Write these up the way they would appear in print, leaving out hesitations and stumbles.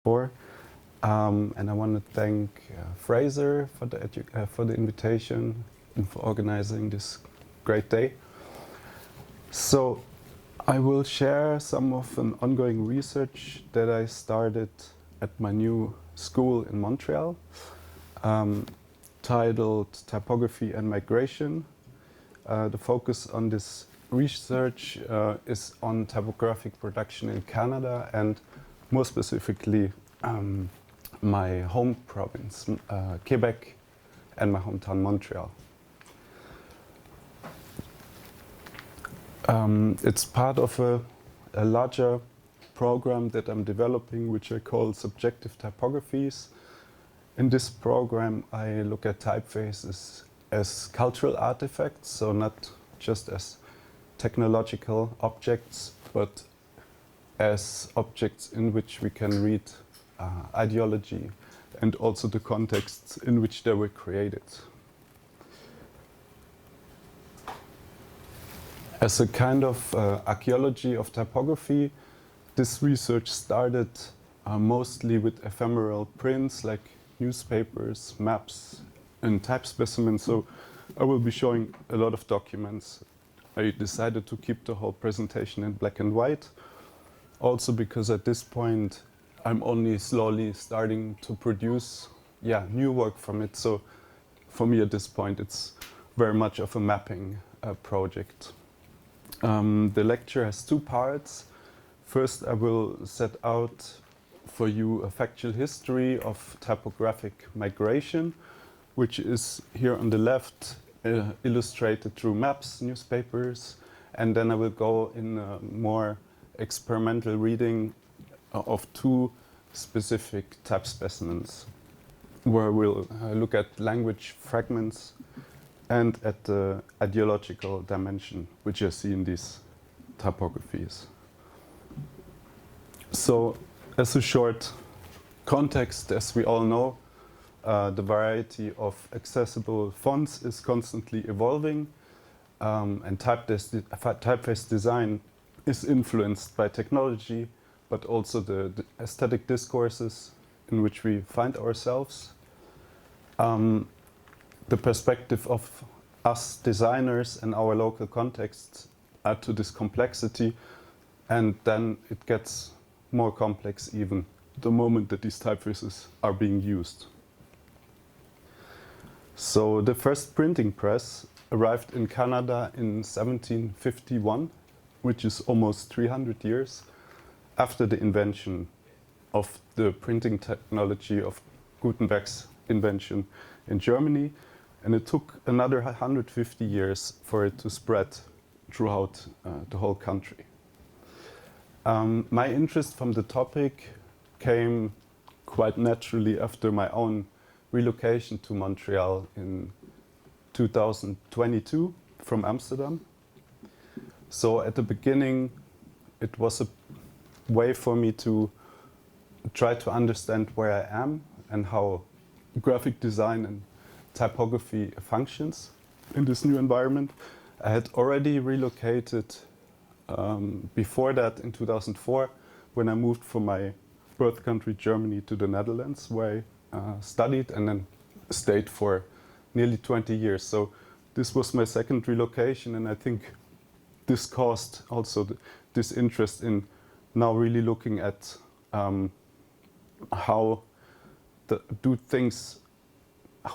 for. And I want to thank Fraser for the invitation and for organizing this great day. So I will share some of an ongoing research that I started at my new school in Montreal, titled Typography and Migration. The focus on this research is on typographic production in Canada and more specifically my home province, Quebec, and my hometown, Montreal. It's part of a larger program that I'm developing, which I call Subjective Typographies. In this program, I look at typefaces as cultural artifacts, so not just as technological objects, but as objects in which we can read ideology and also the contexts in which they were created. As a kind of archaeology of typography, this research started mostly with ephemeral prints like newspapers, maps, and type specimens. So I will be showing a lot of documents. I decided to keep the whole presentation in black and white, also because at this point I'm only slowly starting to produce new work from it. So for me at this point it's very much of a mapping project. The lecture has two parts. First, I will set out for you a factual history of typographic migration, which is here on the left, illustrated through maps, newspapers, and then I will go in a more experimental reading of two specific type specimens, where we'll look at language fragments and at the ideological dimension, which you see in these typographies. So, as a short context, as we all know, the variety of accessible fonts is constantly evolving, and typeface design is influenced by technology, but also the aesthetic discourses in which we find ourselves. The perspective of us designers and our local contexts add to this complexity, and then it gets more complex even the moment that these typefaces are being used. So the first printing press arrived in Canada in 1751, which is almost 300 years after the invention of the printing technology of Gutenberg's invention in Germany. And it took another 150 years for it to spread throughout the whole country. My interest from the topic came quite naturally after my own relocation to Montreal in 2022 from Amsterdam. So at the beginning, it was a way for me to try to understand where I am and how graphic design and typography functions in this new environment. I had already relocated before that in 2004 when I moved from my birth country Germany to the Netherlands, where I studied and then stayed for nearly 20 years. So this was my second relocation, and I think this caused also this interest in now really looking at how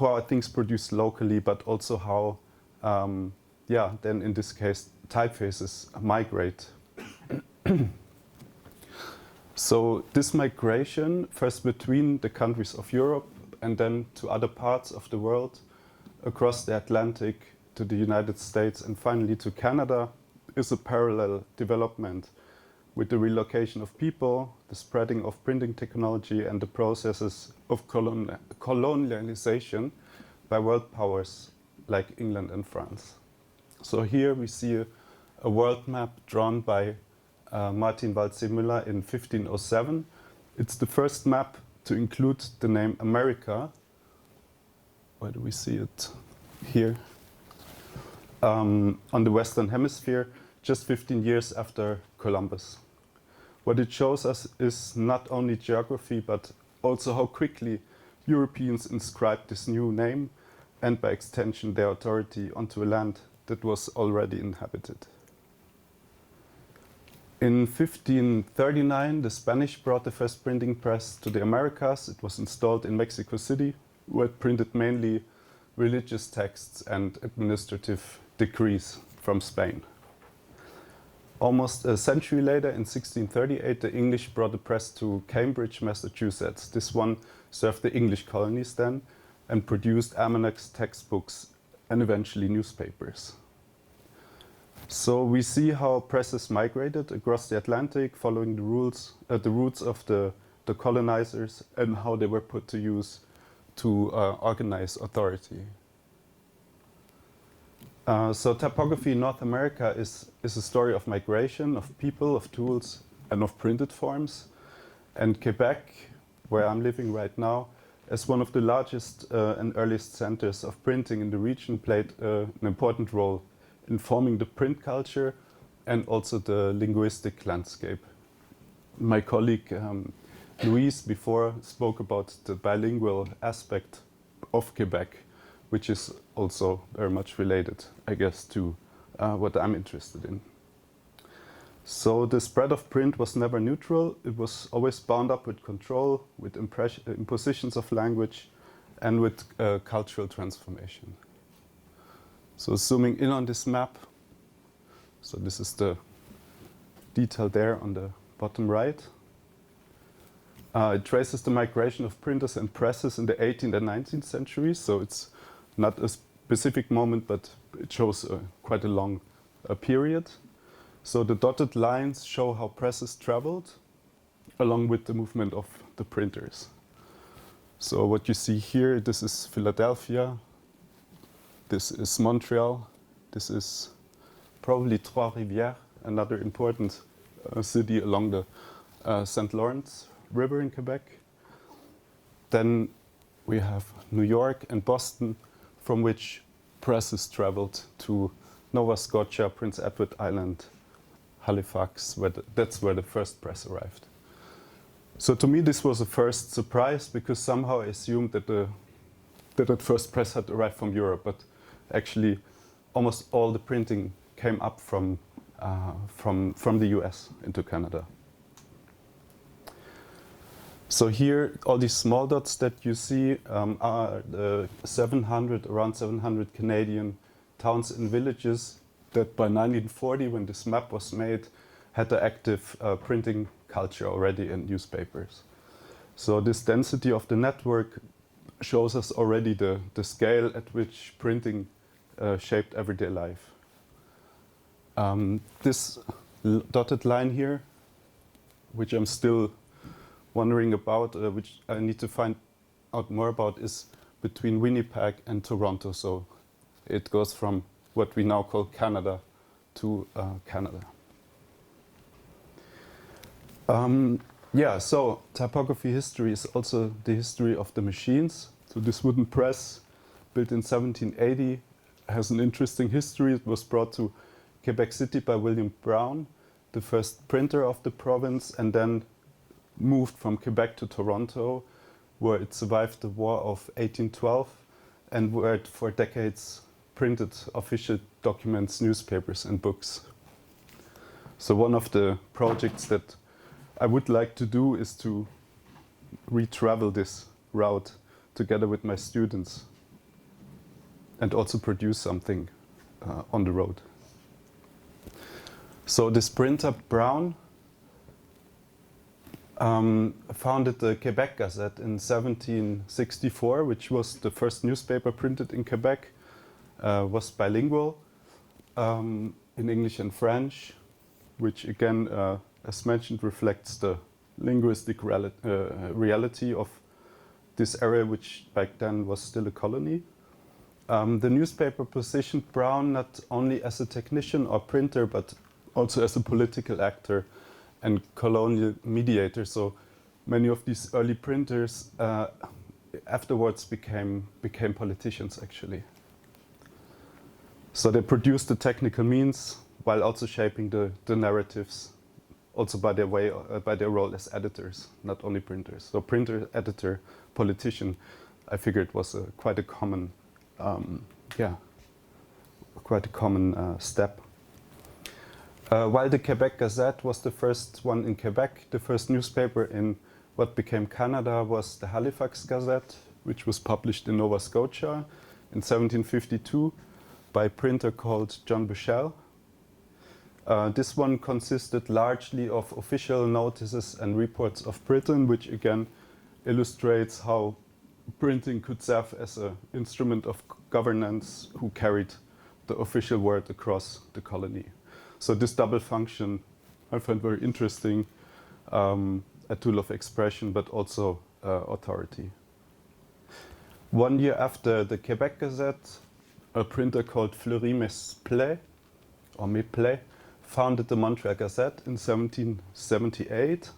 are things produced locally, but also how, then in this case, typefaces migrate. So this migration, first between the countries of Europe and then to other parts of the world, across the Atlantic to the United States and finally to Canada, is a parallel development with the relocation of people, the spreading of printing technology, and the processes of colonialization by world powers like England and France. So here we see a world map drawn by Martin Waldseemüller in 1507. It's the first map to include the name America. Where do we see it? Here. On the Western Hemisphere, just 15 years after Columbus. What it shows us is not only geography, but also how quickly Europeans inscribed this new name and by extension their authority onto a land that was already inhabited. In 1539, the Spanish brought the first printing press to the Americas. It was installed in Mexico City, where it printed mainly religious texts and administrative decrees from Spain. Almost a century later, in 1638, the English brought the press to Cambridge, Massachusetts. This one served the English colonies then and produced almanacs, textbooks, and eventually newspapers. So we see how presses migrated across the Atlantic, following the roots of the colonizers and how they were put to use to organize authority. So typography in North America is a story of migration, of people, of tools, and of printed forms. And Quebec, where I'm living right now, as one of the largest and earliest centers of printing in the region, played an important role in forming the print culture and also the linguistic landscape. My colleague Louise before spoke about the bilingual aspect of Quebec, which is also very much related, I guess, to what I'm interested in. So the spread of print was never neutral. It was always bound up with control, with impositions of language, and with cultural transformation. So zooming in on this map, so this is the detail there on the bottom right. It traces the migration of printers and presses in the 18th and 19th centuries. So it's not a specific moment, but it shows quite a long period. So the dotted lines show how presses traveled along with the movement of the printers. So what you see here, this is Philadelphia, this is Montreal, this is probably Trois-Rivières, another important city along the St. Lawrence River in Quebec. Then we have New York and Boston, from which presses traveled to Nova Scotia, Prince Edward Island, Halifax, that's where the first press arrived. So to me this was a first surprise, because somehow I assumed that that first press had arrived from Europe, but actually almost all the printing came up from the US into Canada. So here, all these small dots that you see are the around 700 Canadian towns and villages that by 1940, when this map was made, had the active printing culture already in newspapers. So this density of the network shows us already the scale at which printing shaped everyday life. This dotted line here, which I'm still wondering about, which I need to find out more about, is between Winnipeg and Toronto. So it goes from what we now call Canada to Canada. Yeah, so typography history is also the history of the machines. So this wooden press, built in 1780, has an interesting history. It was brought to Quebec City by William Brown, the first printer of the province, and then moved from Quebec to Toronto, where it survived the War of 1812 and where it for decades printed official documents, newspapers, and books. So one of the projects that I would like to do is to re-travel this route together with my students and also produce something on the road. So this printer, Brown, founded the Quebec Gazette in 1764, which was the first newspaper printed in Quebec, was bilingual in English and French, which again, as mentioned, reflects the linguistic reality of this area, which back then was still a colony. The newspaper positioned Brown not only as a technician or printer, but also as a political actor and colonial mediator. So many of these early printers afterwards became politicians, actually. So they produced the technical means while also shaping the narratives also by their role as editors, not only printers. So printer, editor, politician, I figured was quite a common, step. While the Quebec Gazette was the first one in Quebec, the first newspaper in what became Canada was the Halifax Gazette, which was published in Nova Scotia in 1752 by a printer called John Bushell. This one consisted largely of official notices and reports of Britain, which again illustrates how printing could serve as an instrument of governance who carried the official word across the colony. So this double function I find very interesting, a tool of expression but also authority. 1 year after the Quebec Gazette, a printer called Fleury-Mesplet, or Mesplet, founded the Montreal Gazette in 1778.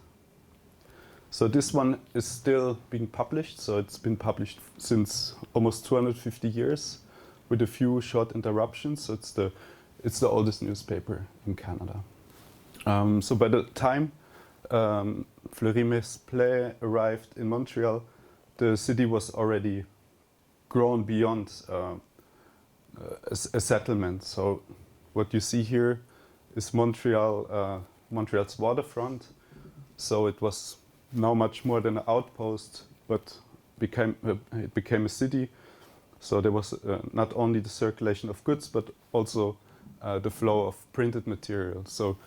So this one is still being published, so it's been published since almost 250 years with a few short interruptions, so it's the oldest newspaper in Canada. So by the time Fleury-Mesplet arrived in Montreal, the city was already grown beyond a settlement. So what you see here is Montreal's waterfront. So it was now much more than an outpost, but it became a city. So there was not only the circulation of goods, but also the flow of printed material. So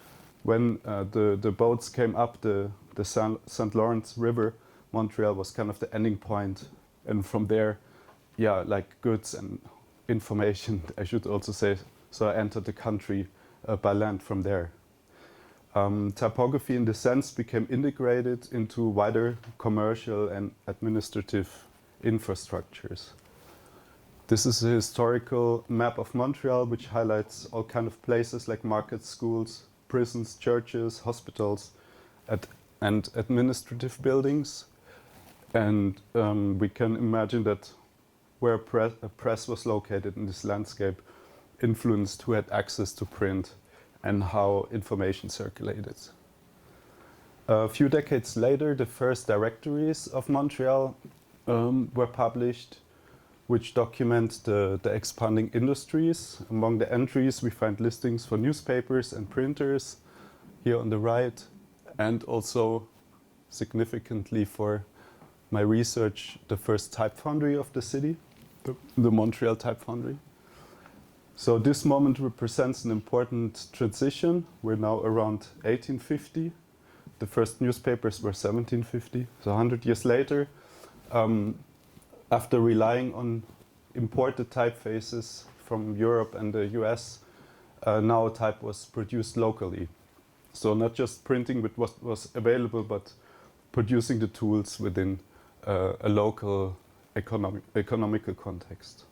when the boats came up the St. Lawrence River, Montreal was kind of the ending point. And from there, like goods and information, I should also say, so I entered the country by land from there. Typography in the sense became integrated into wider commercial and administrative infrastructures. This is a historical map of Montreal which highlights all kind of places like markets, schools, prisons, churches, hospitals, and administrative buildings. And we can imagine that where a press was located in this landscape influenced who had access to print and how information circulated. A few decades later, the first directories of Montreal were published, which document the expanding industries. Among the entries, we find listings for newspapers and printers here on the right, and also significantly for my research, the first type foundry of the city, the Montreal Type Foundry. So this moment represents an important transition. We're now around 1850. The first newspapers were 1750, so 100 years later. After relying on imported typefaces from Europe and the US, now type was produced locally. So not just printing with what was available, but producing the tools within a local economical context.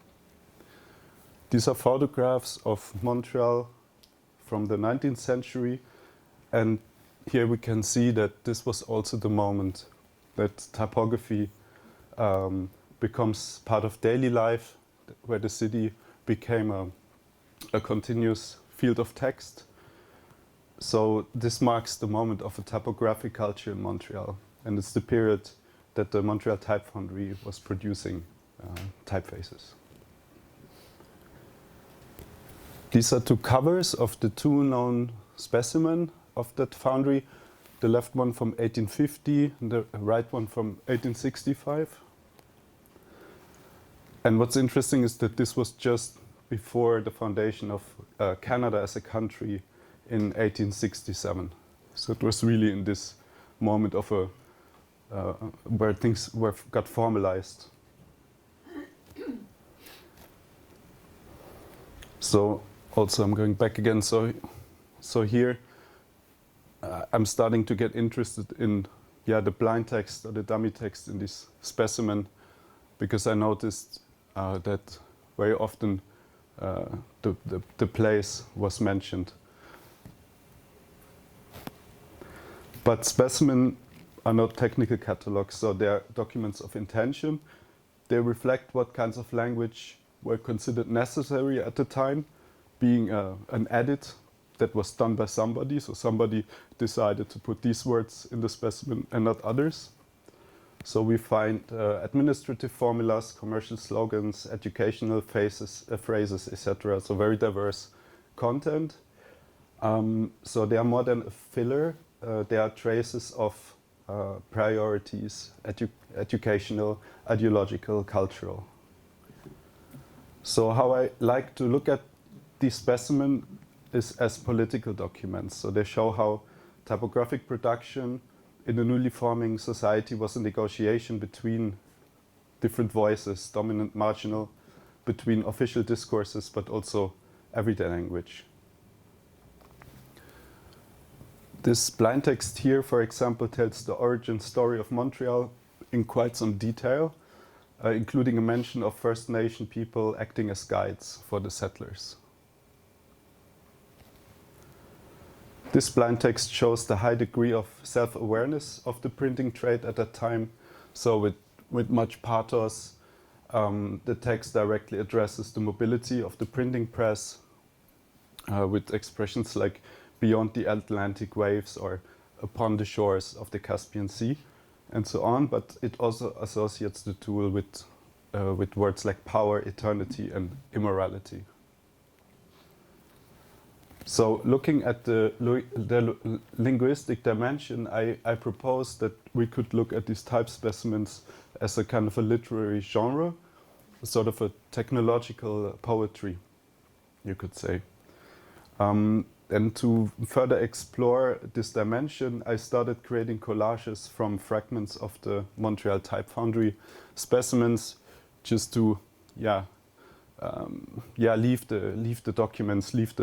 These are photographs of Montreal from the 19th century, and here we can see that this was also the moment that typography becomes part of daily life, where the city became a continuous field of text. So this marks the moment of a typographic culture in Montreal, and it's the period that the Montreal Type Foundry was producing typefaces. These are two covers of the two known specimens of that foundry, the left one from 1850 and the right one from 1865. And what's interesting is that this was just before the foundation of Canada as a country in 1867. So it was really in this moment of where things got formalized. So also I'm going back again. So here I'm starting to get interested in the blind text or the dummy text in this specimen, because I noticed that very often the place was mentioned. But specimens are not technical catalogs, so they are documents of intention. They reflect what kinds of language were considered necessary at the time, being an edit that was done by somebody. So somebody decided to put these words in the specimen and not others. So we find administrative formulas, commercial slogans, educational phrases, etc. So very diverse content. So they are more than a filler. They are traces of priorities, educational, ideological, cultural. So how I like to look at these specimens is as political documents. So they show how typographic production in a newly forming society was a negotiation between different voices, dominant, marginal, between official discourses, but also everyday language. This blind text here, for example, tells the origin story of Montreal in quite some detail, including a mention of First Nation people acting as guides for the settlers. This blind text shows the high degree of self-awareness of the printing trade at that time. So with much pathos, the text directly addresses the mobility of the printing press with expressions like beyond the Atlantic waves or upon the shores of the Caspian Sea and so on. But it also associates the tool with words like power, eternity, and immorality. So looking at the linguistic dimension, I propose that we could look at these type specimens as a kind of a literary genre, sort of a technological poetry, you could say. And to further explore this dimension, I started creating collages from fragments of the Montreal type foundry specimens, just to leave the documents, leave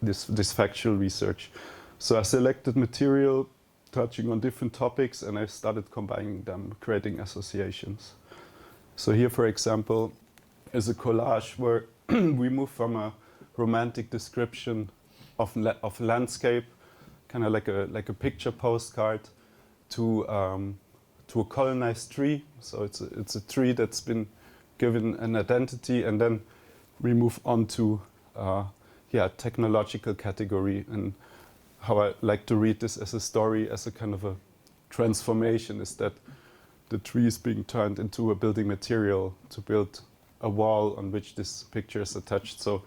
this factual research. So I selected material touching on different topics and I started combining them, creating associations. So here, for example, is a collage where we move from a romantic description of landscape, kind of like a picture postcard, to a colonized tree. So it's a tree that's been given an identity, and then we move on to technological category, and how I like to read this as a story, as a kind of a transformation, is that the tree is being turned into a building material to build a wall on which this picture is attached. So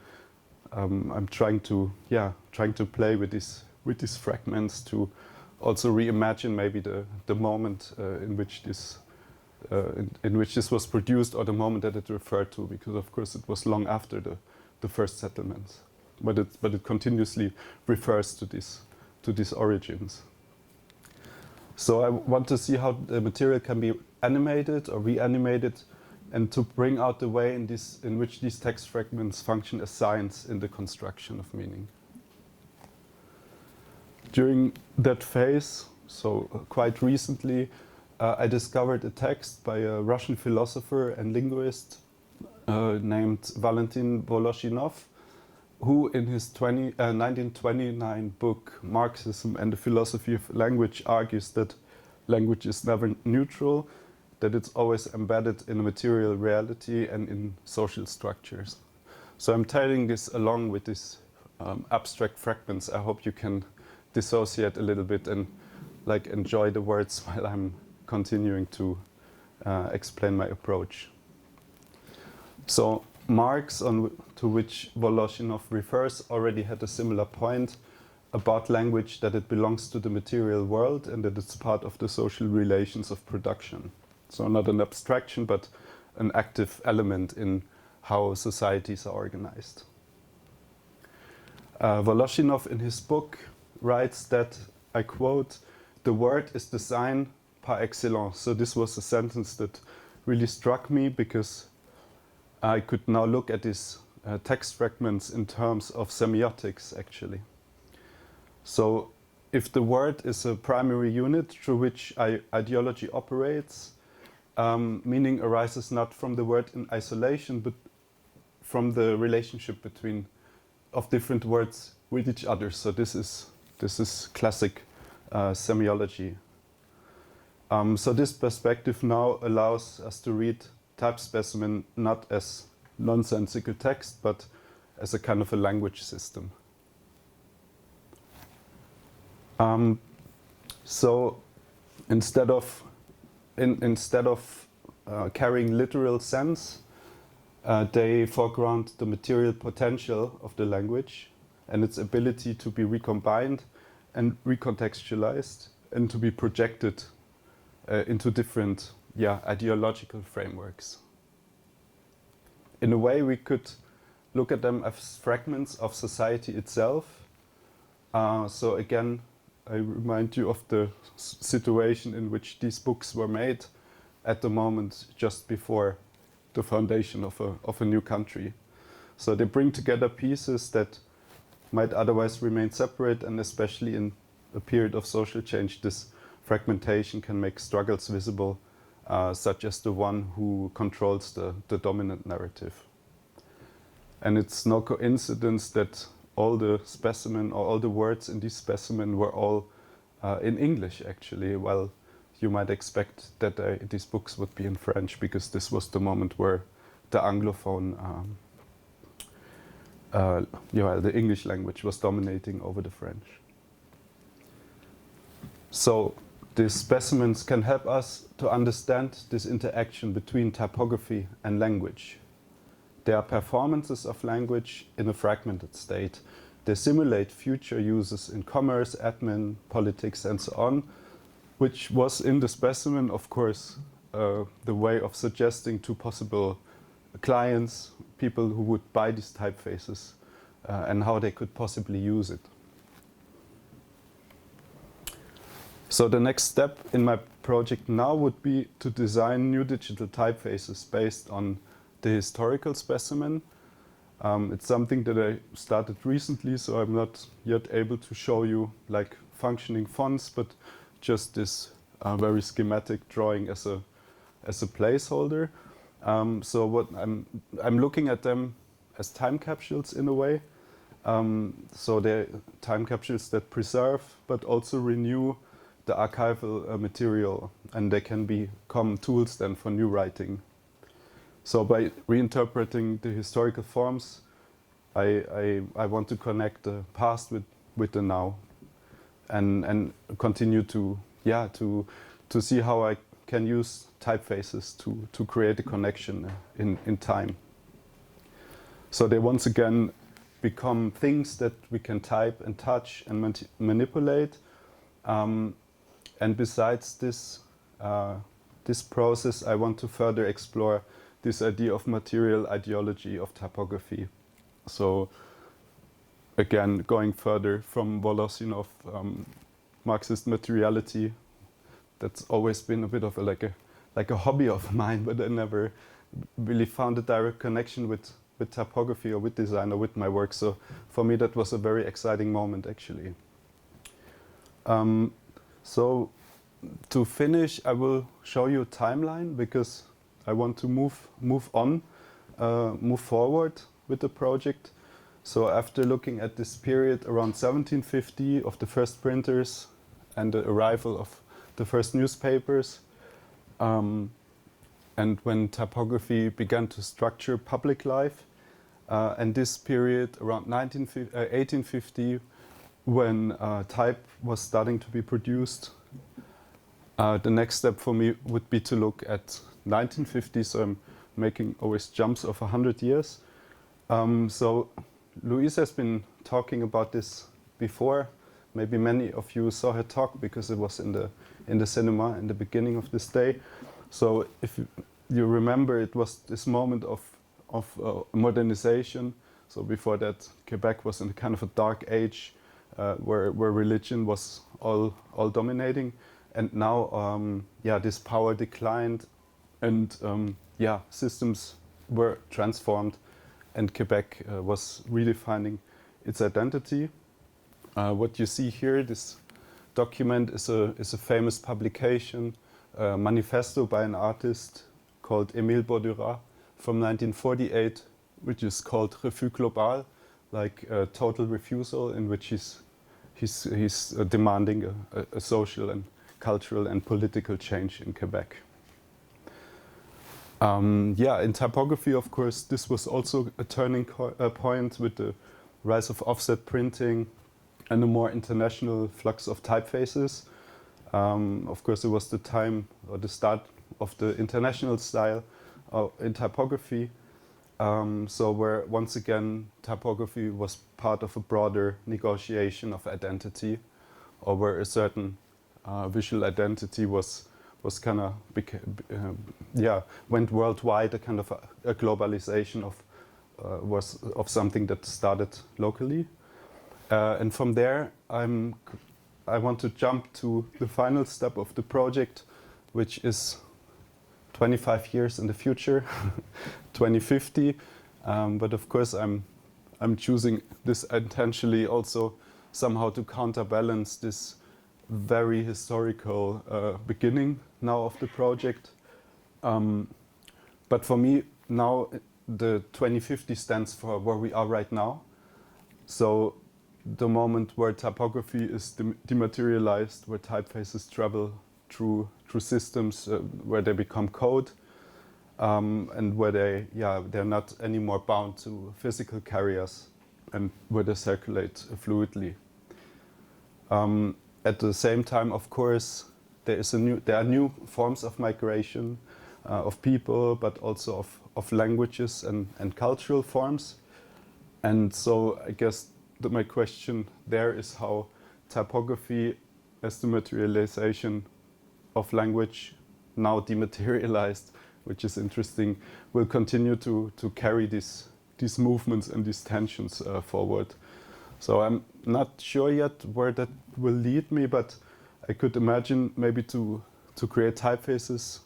I'm trying to play with these fragments to also reimagine maybe the moment in which this was produced, or the moment that it referred to, because of course it was long after the first settlements. But it continuously refers to these origins. So I want to see how the material can be animated or reanimated, and to bring out the way in which these text fragments function as signs in the construction of meaning. During that phase, so quite recently, I discovered a text by a Russian philosopher and linguist named Valentin Voloshinov, who in his 1929 book Marxism and the Philosophy of Language argues that language is never neutral, that it's always embedded in a material reality and in social structures. So I'm telling this along with these abstract fragments. I hope you can dissociate a little bit and enjoy the words while I'm continuing to explain my approach. So Marx, to which Voloshinov refers, already had a similar point about language, that it belongs to the material world and that it's part of the social relations of production. So not an abstraction, but an active element in how societies are organized. Voloshinov in his book writes that, I quote, "The word is the sign par excellence." So this was a sentence that really struck me, because I could now look at these text fragments in terms of semiotics, actually. So if the word is a primary unit through which ideology operates, meaning arises not from the word in isolation, but from the relationship of different words with each other. So this is classic semiology. So this perspective now allows us to read type specimen not as nonsensical text, but as a kind of a language system. So instead of carrying literal sense, they foreground the material potential of the language and its ability to be recombined and recontextualized and to be projected into different ideological frameworks. In a way, we could look at them as fragments of society itself. So again, I remind you of the situation in which these books were made at the moment just before the foundation of a new country. So they bring together pieces that might otherwise remain separate, and especially in a period of social change, this fragmentation can make struggles visible, such as the one who controls the dominant narrative. And it's no coincidence that all the specimen or all the words in this specimen were all in English, actually. Well, you might expect that these books would be in French, because this was the moment where the Anglophone, the English language was dominating over the French. So these specimens can help us to understand this interaction between typography and language. They are performances of language in a fragmented state. They simulate future uses in commerce, admin, politics, and so on, which was in the specimen, of course, the way of suggesting to possible clients, people who would buy these typefaces, and how they could possibly use it. So the next step in my project now would be to design new digital typefaces based on the historical specimen. It's something that I started recently, so I'm not yet able to show you like functioning fonts, but just this very schematic drawing as a placeholder. So what I'm looking at them as time capsules in a way. So they're time capsules that preserve but also renew the archival material, and they can become tools then for new writing. So by reinterpreting the historical forms, I want to connect the past with the now, and continue to see how I can use typefaces to create a connection in time. So they once again become things that we can type and touch and manipulate. And besides this process, I want to further explore this idea of material ideology of typography. So again, going further from Volosinov, Marxist materiality, that's always been a bit of like a hobby of mine, but I never really found a direct connection with typography or with design or with my work. So for me, that was a very exciting moment, actually. So to finish, I will show you a timeline, because I want to move forward with the project. So after looking at this period around 1750 of the first printers and the arrival of the first newspapers, and when typography began to structure public life, and this period around 1850, when type was starting to be produced, the next step for me would be to look at 1950, so I'm making always jumps of 100 years. So Louise has been talking about this before. Maybe many of you saw her talk because it was in the cinema in the beginning of this day. So if you remember, it was this moment of modernization. So before that, Quebec was in kind of a dark age, where religion was all dominating, and now this power declined, and systems were transformed, and Quebec was redefining its identity. What you see here, this document is a famous publication, manifesto by an artist called Émile Baudurat from 1948, which is called Refus Global, like a total refusal, in which he's demanding a social and cultural and political change in Quebec. In typography, of course, this was also a turning point with the rise of offset printing and a more international flux of typefaces. Of course, it was the time or the start of the international style in typography. So where once again typography was part of a broader negotiation of identity, or where a certain visual identity was kind of went worldwide, a kind of a globalization of was of something that started locally, and from there I want to jump to the final step of the project, which is 25 years in the future, 2050. But of course, I'm choosing this intentionally also somehow to counterbalance this very historical beginning now of the project. But for me now, the 2050 stands for where we are right now. So the moment where typography is dematerialized, where typefaces travel through systems, where they become code, and where they're not anymore bound to physical carriers, and where they circulate fluidly. At the same time, of course, there are new forms of migration of people, but also of languages and cultural forms. And so I guess my question there is how typography, as the materialization of language now dematerialized, which is interesting, will continue to carry these movements and these tensions forward. So I'm not sure yet where that will lead me, but I could imagine maybe to create typefaces,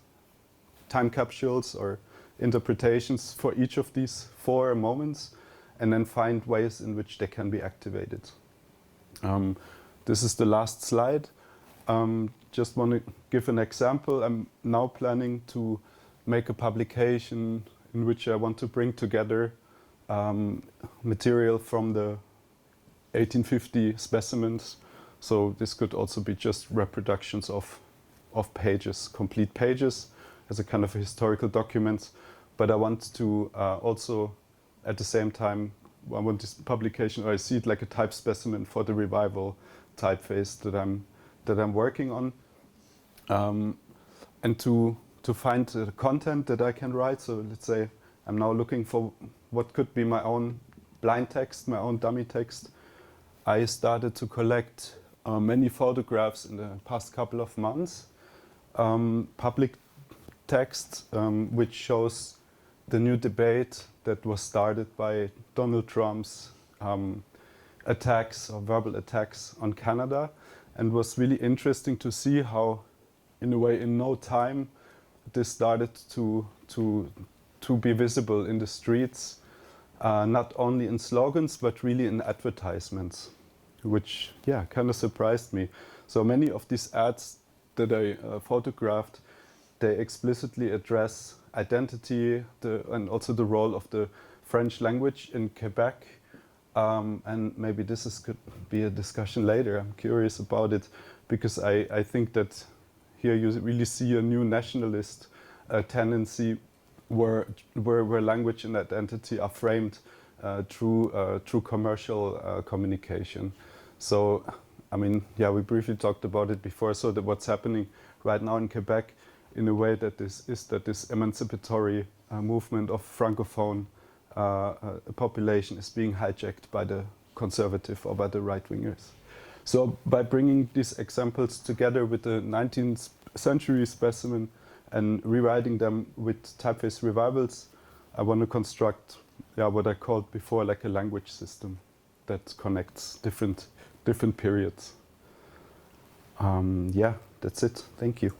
time capsules or interpretations for each of these 4 moments, and then find ways in which they can be activated. This is the last slide. Just want to give an example. I'm now planning to make a publication in which I want to bring together material from the 1850 specimens. So this could also be just reproductions of pages, complete pages, as a kind of a historical document. But I want to also, at the same time, I want this publication, or I see it like a type specimen for the revival typeface that I'm working on, and to find the content that I can write. So let's say I'm now looking for what could be my own blind text, my own dummy text. I started to collect many photographs in the past couple of months, public text, which shows the new debate that was started by Donald Trump's attacks or verbal attacks on Canada, and was really interesting to see how, in a way, in no time, this started to be visible in the streets, not only in slogans but really in advertisements, which kind of surprised me. So many of these ads that I photographed, they explicitly address identity and also the role of the French language in Quebec. And maybe could be a discussion later. I'm curious about it because I think that here you really see a new nationalist tendency where language and identity are framed through commercial communication. So, I mean, we briefly talked about it before. So that what's happening right now in Quebec, in a way, that this emancipatory movement of francophone population is being hijacked by the conservative or by the right-wingers. So by bringing these examples together with the 19th century specimen and rewriting them with typeface revivals, I want to construct what I called before like a language system that connects different periods. That's it. Thank you.